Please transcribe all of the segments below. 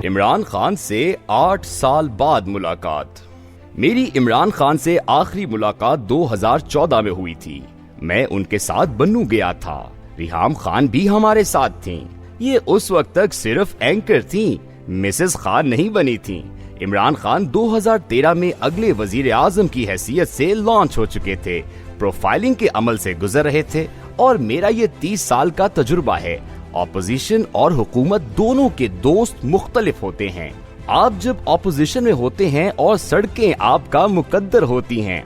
عمران خان سے 8 سال بعد ملاقات۔ میری عمران خان سے آخری ملاقات 2014 میں ہوئی تھی۔ میں ان کے ساتھ بنو گیا تھا۔ ریحام خان بھی ہمارے ساتھ تھیں۔ یہ اس وقت تک صرف اینکر تھیں، مسز خان نہیں بنی تھیں۔ عمران خان 2013 میں اگلے وزیر اعظم کی حیثیت سے لانچ ہو چکے تھے، پروفائلنگ کے عمل سے گزر رہے تھے، اور میرا یہ 30 سال کا تجربہ ہے۔ اپوزیشن اور حکومت دونوں کے دوست مختلف ہوتے ہیں۔ آپ جب اپوزیشن میں ہوتے ہیں اور سڑکیں آپ کا مقدر ہوتی ہیں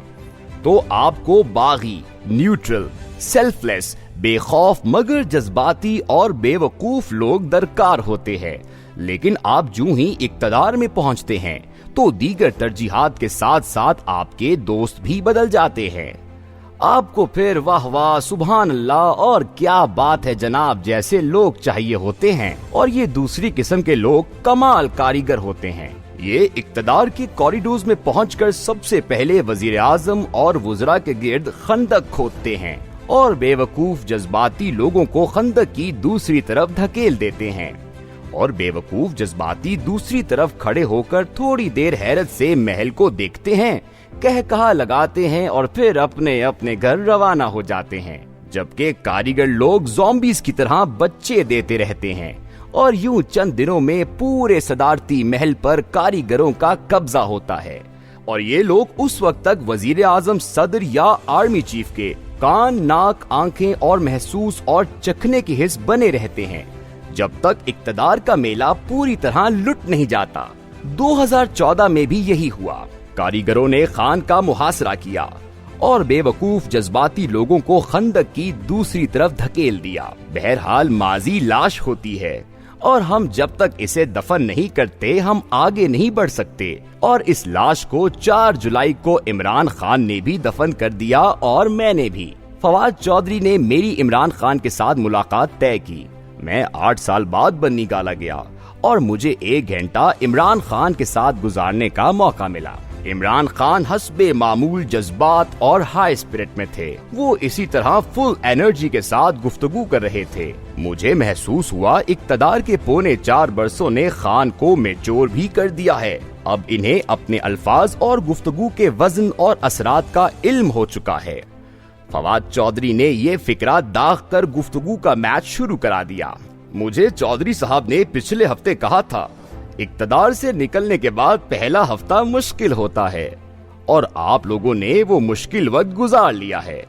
تو آپ کو باغی، نیوٹرل، سیلف لیس، بے خوف مگر جذباتی اور بے وقوف لوگ درکار ہوتے ہیں۔ لیکن آپ جو ہی اقتدار میں پہنچتے ہیں تو دیگر ترجیحات کے ساتھ ساتھ آپ کے دوست بھی بدل جاتے ہیں۔ آپ کو پھر واہ واہ، سبحان اللہ، اور کیا بات ہے جناب جیسے لوگ چاہیے ہوتے ہیں، اور یہ دوسری قسم کے لوگ کمال کاریگر ہوتے ہیں۔ یہ اقتدار کے کوریڈورز میں پہنچ کر سب سے پہلے وزیر اعظم اور وزراء کے گرد خندق کھودتے ہیں اور بے وقوف جذباتی لوگوں کو خندق کی دوسری طرف دھکیل دیتے ہیں، اور بے وقوف جذباتی دوسری طرف کھڑے ہو کر تھوڑی دیر حیرت سے محل کو دیکھتے ہیں، کہہ کہا لگاتے ہیں اور پھر اپنے اپنے گھر روانہ ہو جاتے ہیں، جبکہ کاریگر لوگ زومبیز کی طرح بچے دیتے رہتے ہیں، اور یوں چند دنوں میں پورے صدارتی محل پر کاریگروں کا قبضہ ہوتا ہے، اور یہ لوگ اس وقت تک وزیر اعظم، صدر یا آرمی چیف کے کان، ناک، آنکھیں اور محسوس اور چکھنے کے حص بنے رہتے ہیں جب تک اقتدار کا میلہ پوری طرح لٹ نہیں جاتا۔ 2014 میں بھی یہی ہوا۔ کاریگروں نے خان کا محاصرہ کیا اور بے وقوف جذباتی لوگوں کو خندق کی دوسری طرف دھکیل دیا۔ بہرحال ماضی لاش ہوتی ہے، اور ہم جب تک اسے دفن نہیں کرتے ہم آگے نہیں بڑھ سکتے، اور اس لاش کو 4 جولائی کو عمران خان نے بھی دفن کر دیا، اور میں نے بھی۔ فواد چودھری نے میری عمران خان کے ساتھ ملاقات طے کی۔ میں 8 سال بعد بنی گالا گیا اور مجھے 1 گھنٹہ عمران خان کے ساتھ گزارنے کا موقع ملا۔ عمران خان حسب معمول جذبات اور ہائی اسپرٹ میں تھے۔ وہ اسی طرح فل انرجی کے ساتھ گفتگو کر رہے تھے۔ مجھے محسوس ہوا اقتدار کے 4.25 برسوں نے خان کو میچور بھی کر دیا ہے۔ اب انہیں اپنے الفاظ اور گفتگو کے وزن اور اثرات کا علم ہو چکا ہے۔ فواد چودھری نے یہ فکرہ داغ کر گفتگو کا میچ شروع کرا دیا۔ مجھے چودھری صاحب نے پچھلے ہفتے کہا تھا، اقتدار سے نکلنے کے بعد پہلا ہفتہ مشکل ہوتا ہے، اور آپ لوگوں نے وہ مشکل وقت گزار لیا ہے۔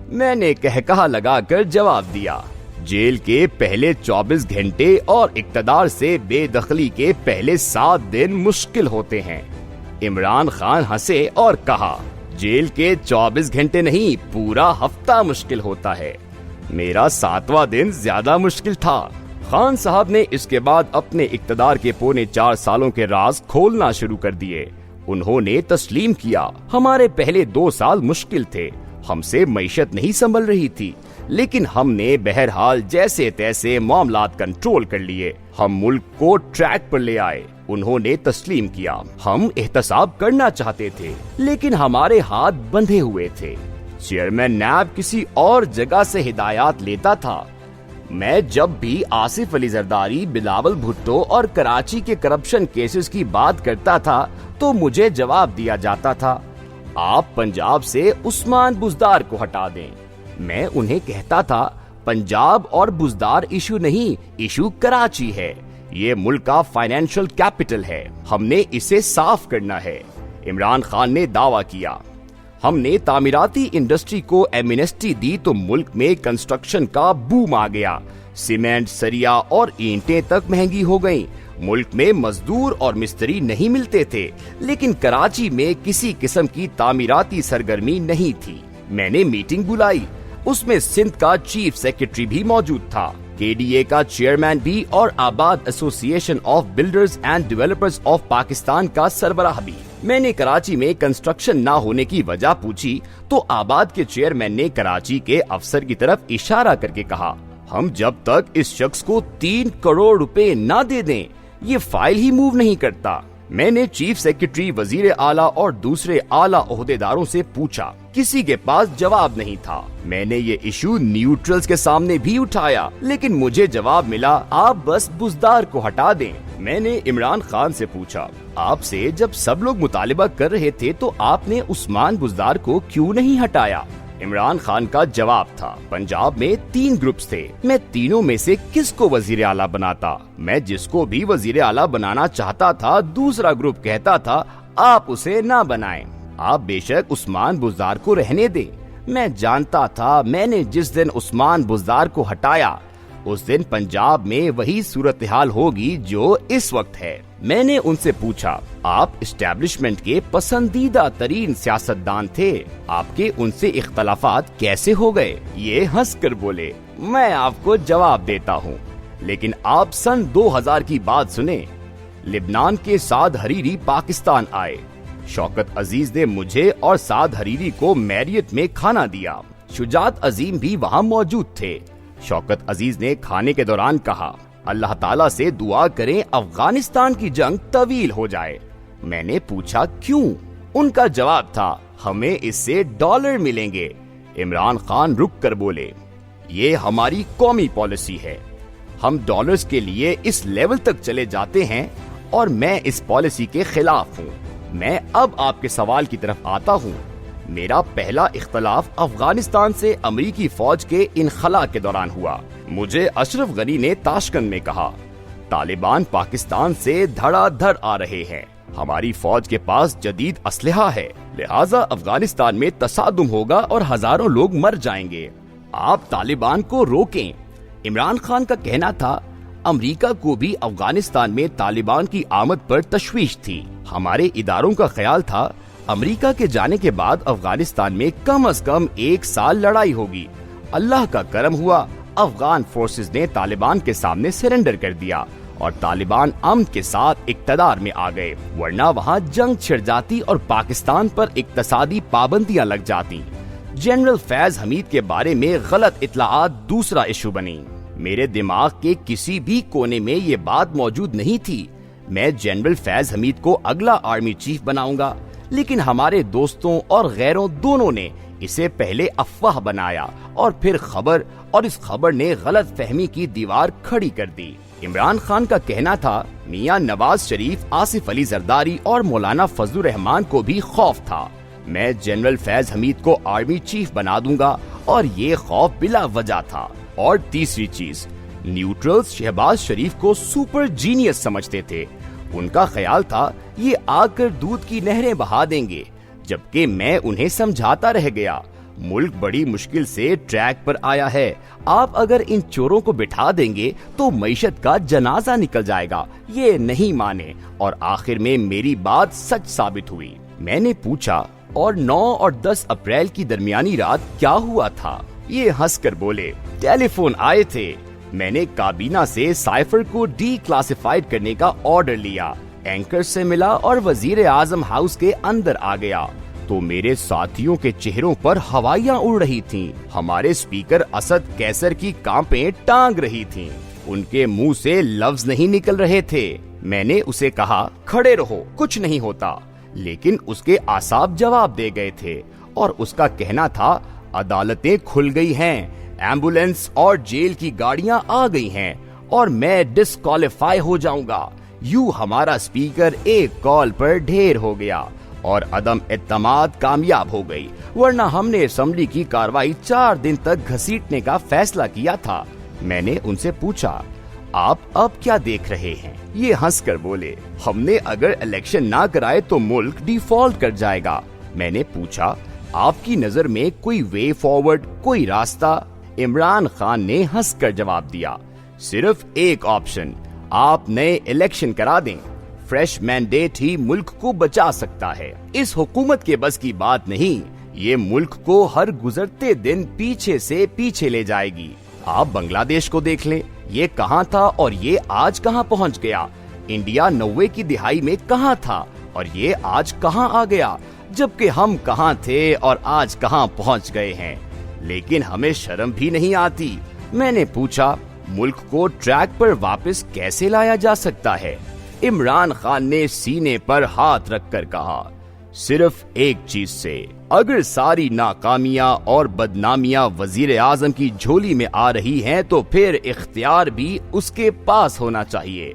میں نے کہا لگا کر جواب دیا، جیل کے پہلے 24 گھنٹے اور اقتدار سے بے دخلی کے پہلے 7 دن مشکل ہوتے ہیں۔ عمران خان ہنسے اور کہا، جیل کے 24 گھنٹے نہیں، پورا ہفتہ مشکل ہوتا ہے۔ میرا 7واں دن زیادہ مشکل تھا۔ خان صاحب نے اس کے بعد اپنے اقتدار کے 4.25 سالوں کے راز کھولنا شروع کر دیے۔ انہوں نے تسلیم کیا، ہمارے پہلے 2 سال مشکل تھے، ہم سے معیشت نہیں سنبھل رہی تھی، لیکن ہم نے بہرحال جیسے تیسے معاملات کنٹرول کر لیے، ہم ملک کو ٹریک پر لے آئے۔ انہوں نے تسلیم کیا، ہم احتساب کرنا چاہتے تھے لیکن ہمارے ہاتھ بندھے ہوئے تھے۔ چیئرمین نیب کسی اور جگہ سے ہدایات لیتا تھا۔ میں جب بھی آصف علی زرداری، بلاول بھٹو اور کراچی کے کرپشن کیسز کی بات کرتا تھا تو مجھے جواب دیا جاتا تھا، آپ پنجاب سے عثمان بزدار کو ہٹا دیں۔ میں انہیں کہتا تھا، پنجاب اور بزدار ایشو نہیں، ایشو کراچی ہے، یہ ملک کا فائنینشل کیپٹل ہے، ہم نے اسے صاف کرنا ہے۔ عمران خان نے دعویٰ کیا، ہم نے تعمیراتی انڈسٹری کو ایمنسٹی دی تو ملک میں کنسٹرکشن کا بوم آ گیا، سیمنٹ، سریا اور اینٹیں تک مہنگی ہو گئیں، ملک میں مزدور اور مستری نہیں ملتے تھے، لیکن کراچی میں کسی قسم کی تعمیراتی سرگرمی نہیں تھی۔ میں نے میٹنگ بلائی، اس میں سندھ کا چیف سیکرٹری بھی موجود تھا، کے ڈی اے کا چیئرمین بھی، اور آباد ایسوسی ایشن of builders and developers of Pakistan کا سربراہ بھی۔ میں نے کراچی میں کنسٹرکشن نہ ہونے کی وجہ پوچھی تو آباد کے چیئرمین نے کراچی کے افسر کی طرف اشارہ کر کے کہا، ہم جب تک اس شخص کو 3 کروڑ روپے نہ دے دیں یہ فائل ہی موو نہیں کرتا۔ میں نے چیف سیکرٹری، وزیر اعلیٰ اور دوسرے اعلیٰ عہدیداروں سے پوچھا، کسی کے پاس جواب نہیں تھا۔ میں نے یہ ایشو نیوٹرلز کے سامنے بھی اٹھایا، لیکن مجھے جواب ملا، آپ بس بزدار کو ہٹا دیں۔ میں نے عمران خان سے پوچھا، آپ سے جب سب لوگ مطالبہ کر رہے تھے تو آپ نے عثمان بزدار کو کیوں نہیں ہٹایا؟ عمران خان کا جواب تھا، پنجاب میں 3 گروپس تھے، میں تینوں میں سے کس کو وزیر اعلیٰ بناتا؟ میں جس کو بھی وزیر اعلیٰ بنانا چاہتا تھا، دوسرا گروپ کہتا تھا آپ اسے نہ بنائیں، آپ بے شک عثمان بزدار کو رہنے دیں۔ میں جانتا تھا میں نے جس دن عثمان بزدار کو ہٹایا اس دن پنجاب میں وہی صورتحال ہوگی جو اس وقت ہے۔ میں نے ان سے پوچھا، آپ اسٹیبلشمنٹ کے پسندیدہ ترین سیاستدان تھے، آپ کے ان سے اختلافات کیسے ہو گئے؟ یہ ہنس کر بولے، میں آپ کو جواب دیتا ہوں، لیکن آپ سن 2000 کی بات سنیں۔ لبنان کے سعد حریری پاکستان آئے، شوکت عزیز نے مجھے اور سعد حریری کو میریٹ میں کھانا دیا، شجاعت عظیم بھی وہاں موجود تھے۔ شوکت عزیز نے کھانے کے دوران کہا، اللہ تعالیٰ سے دعا کریں افغانستان کی جنگ طویل ہو جائے۔ میں نے پوچھا کیوں؟ ان کا جواب تھا، ہمیں اس سے ڈالر ملیں گے۔ عمران خان رک کر بولے، یہ ہماری قومی پالیسی ہے، ہم ڈالرز کے لیے اس لیول تک چلے جاتے ہیں اور میں اس پالیسی کے خلاف ہوں۔ میں اب آپ کے سوال کی طرف آتا ہوں۔ میرا پہلا اختلاف افغانستان سے امریکی فوج کے انخلا کے دوران ہوا۔ مجھے اشرف غنی نے تاشقند میں کہا، طالبان پاکستان سے دھڑا دھڑ آ رہے ہیں، ہماری فوج کے پاس جدید اسلحہ ہے، لہٰذا افغانستان میں تصادم ہوگا اور ہزاروں لوگ مر جائیں گے، آپ طالبان کو روکیں۔ عمران خان کا کہنا تھا، امریکہ کو بھی افغانستان میں طالبان کی آمد پر تشویش تھی، ہمارے اداروں کا خیال تھا امریکہ کے جانے کے بعد افغانستان میں کم از کم 1 سال لڑائی ہوگی۔ اللہ کا کرم ہوا، افغان فورسز نے طالبان کے سامنے سرنڈر کر دیا اور طالبان امن کے ساتھ اقتدار میں آ گئے، ورنہ وہاں جنگ چھڑ جاتی اور پاکستان پر اقتصادی پابندیاں لگ جاتی۔ جنرل فیض حمید کے بارے میں غلط اطلاعات دوسرا ایشو بنی۔ میرے دماغ کے کسی بھی کونے میں یہ بات موجود نہیں تھی، میں جنرل فیض حمید کو اگلا آرمی چیف بناؤں گا، لیکن ہمارے دوستوں اور غیروں دونوں نے اسے پہلے افواہ بنایا اور پھر خبر، اور اس خبر نے غلط فہمی کی دیوار کھڑی کر دی۔ عمران خان کا کہنا تھا، میاں نواز شریف، آصف علی زرداری اور مولانا فضل الرحمان کو بھی خوف تھا میں جنرل فیض حمید کو آرمی چیف بنا دوں گا، اور یہ خوف بلا وجہ تھا۔ اور تیسری چیز، نیوٹرلز شہباز شریف کو سپر جینیس سمجھتے تھے، ان کا خیال تھا یہ آ کر دودھ کی نہریں بہا دیں گے، جبکہ میں انہیں سمجھاتا رہ گیا، ملک بڑی مشکل سے ٹریک پر آیا ہے، آپ اگر ان چوروں کو بٹھا دیں گے تو معیشت کا جنازہ نکل جائے گا۔ یہ نہیں مانے اور آخر میں میری بات سچ ثابت ہوئی۔ میں نے پوچھا، اور 9 اور 10 اپریل کی درمیانی رات کیا ہوا تھا؟ یہ ہنس کر بولے، ٹیلی فون آئے تھے، میں نے کابینہ سے سائفر کو ڈی کلاسیفائڈ کرنے کا آرڈر لیا، اینکر سے ملا اور وزیر اعظم ہاؤس کے اندر آ گیا تو میرے ساتھیوں کے چہروں پر ہوائیاں اڑ رہی تھیں، ہمارے اسپیکر اسد کیسر کی کانپیں ٹانگ رہی تھیں، ان کے منہ سے لفظ نہیں نکل رہے تھے۔ میں نے اسے کہا، کھڑے رہو، کچھ نہیں ہوتا، لیکن اس کے اعصاب جواب دے گئے تھے، اور اس کا کہنا تھا، عدالتیں کھل گئی ہیں، ایمبولینس اور جیل کی گاڑیاں آ گئی ہیں، اور میں ڈسکوالیفائی ہو جاؤں گا۔ یوں ہمارا اسپیکر ایک کال پر ڈھیر ہو گیا اور عدم اعتماد کامیاب ہو گئی، ورنہ ہم نے اسمبلی کی کارروائی 4 دن تک گھسیٹنے کا فیصلہ کیا تھا۔ میں نے ان سے پوچھا، آپ اب کیا دیکھ رہے ہیں؟ یہ ہنس کر بولے، ہم نے اگر الیکشن نہ کرائے تو ملک ڈیفالٹ کر جائے گا۔ میں نے پوچھا، آپ کی نظر میں کوئی وے فارورڈ، کوئی راستہ؟ عمران خان نے ہنس کر جواب دیا، صرف ایک آپشن، آپ نئے الیکشن کرا دیں، فریش مینڈیٹ ہی ملک کو بچا سکتا ہے، اس حکومت کے بس کی بات نہیں، یہ ملک کو ہر گزرتے دن پیچھے سے پیچھے لے جائے گی۔ آپ بنگلہ دیش کو دیکھ لیں، یہ کہاں تھا اور یہ آج کہاں پہنچ گیا، انڈیا 90 کی دہائی میں کہاں تھا اور یہ آج کہاں آ گیا، جبکہ ہم کہاں تھے اور آج کہاں پہنچ گئے ہیں، لیکن ہمیں شرم بھی نہیں آتی۔ میں نے پوچھا، ملک کو ٹریک پر واپس کیسے لایا جا سکتا ہے؟ عمران خان نے سینے پر ہاتھ رکھ کر کہا، صرف ایک چیز سے، اگر ساری ناکامیاں اور بدنامیاں وزیر اعظم کی جھولی میں آ رہی ہیں تو پھر اختیار بھی اس کے پاس ہونا چاہیے۔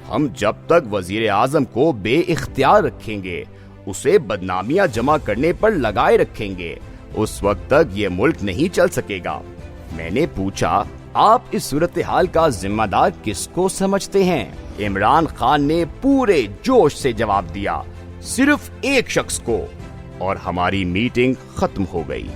ہم جب تک وزیر اعظم کو بے اختیار رکھیں گے، اسے بدنامیاں جمع کرنے پر لگائے رکھیں گے، اس وقت تک یہ ملک نہیں چل سکے گا۔ میں نے پوچھا، آپ اس صورتحال کا ذمہ دار کس کو سمجھتے ہیں؟ عمران خان نے پورے جوش سے جواب دیا، صرف ایک شخص کو، اور ہماری میٹنگ ختم ہو گئی۔